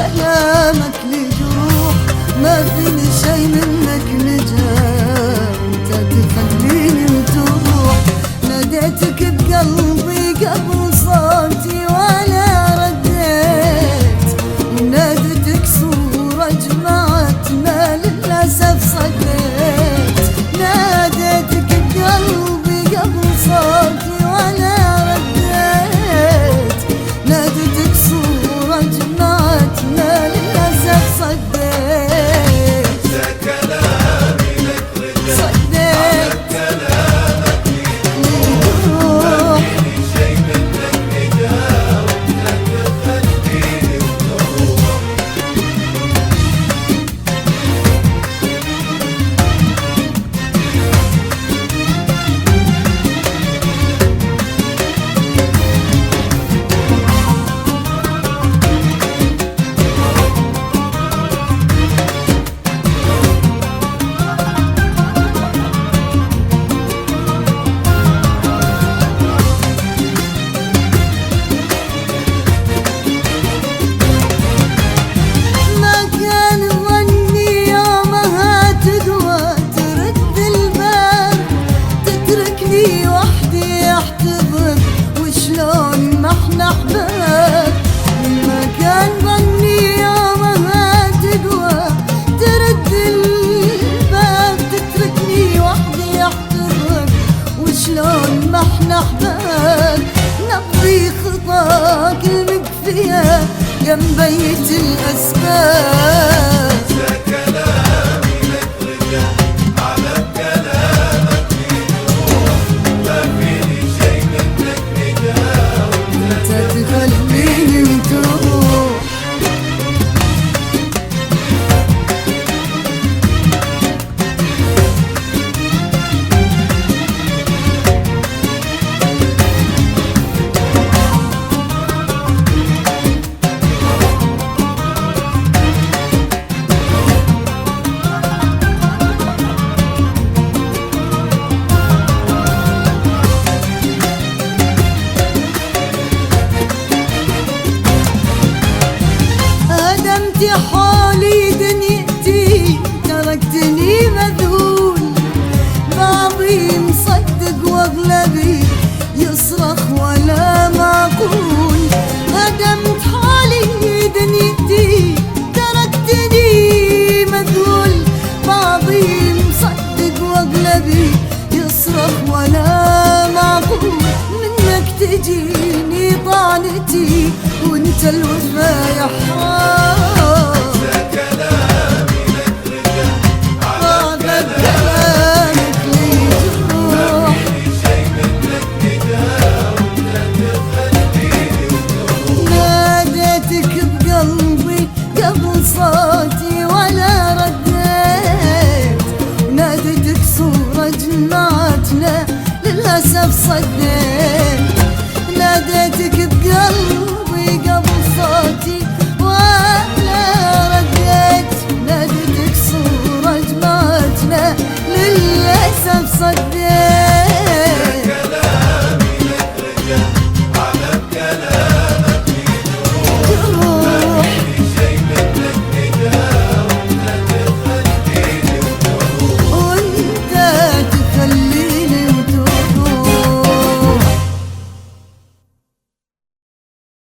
كلامك لي جروح، ما فيني شي منك نجاة، انت تخليني وتروح. ناديتك بقلبي قبل صوتي ولا رديت، ونادتك صورة جمعتنا للأسف صديت. ناديتك بقلبي قبل صوتي ولا رديت، نادتك صورة جمعتنا للأسف صديت. كلامي لك رجع صديت كلامك لي ما فيني شي منك نجاة، وانت تخليني وتروح. وحدي احتضر، وشلون ما احنا احباب. ما كان ظني يومها تقوى ترد الباب، تتركني وحدي احتضر، وشلون ما احنا احباب. نبضي خطاك المكفية يا مبيت الاسباب. كلامي لك رجع على كلامك لي جروح، ما فيني شي منك نجاة، انت تخليني وتروح. هدمتي حولي دنيتي، تركتني مذهول، بعضي مصدق واغلبي يصرخ ولا معقول. هدمت حولي دنيتي، تركتني مذهول، بعضي مصدق واغلبي يصرخ ولا معقول. منك تجيني طعنتي وانت الوفا يا حرام. كلامي لك رجع على كلامك لي ما جروح، فيني شي منك نجاة، وانت تخليني وتروح. ناديتك بقلبي قبل صوتي ولا رديت، ونادتك صورة جمعتنا للأسف صديت. ناديتك بقلبي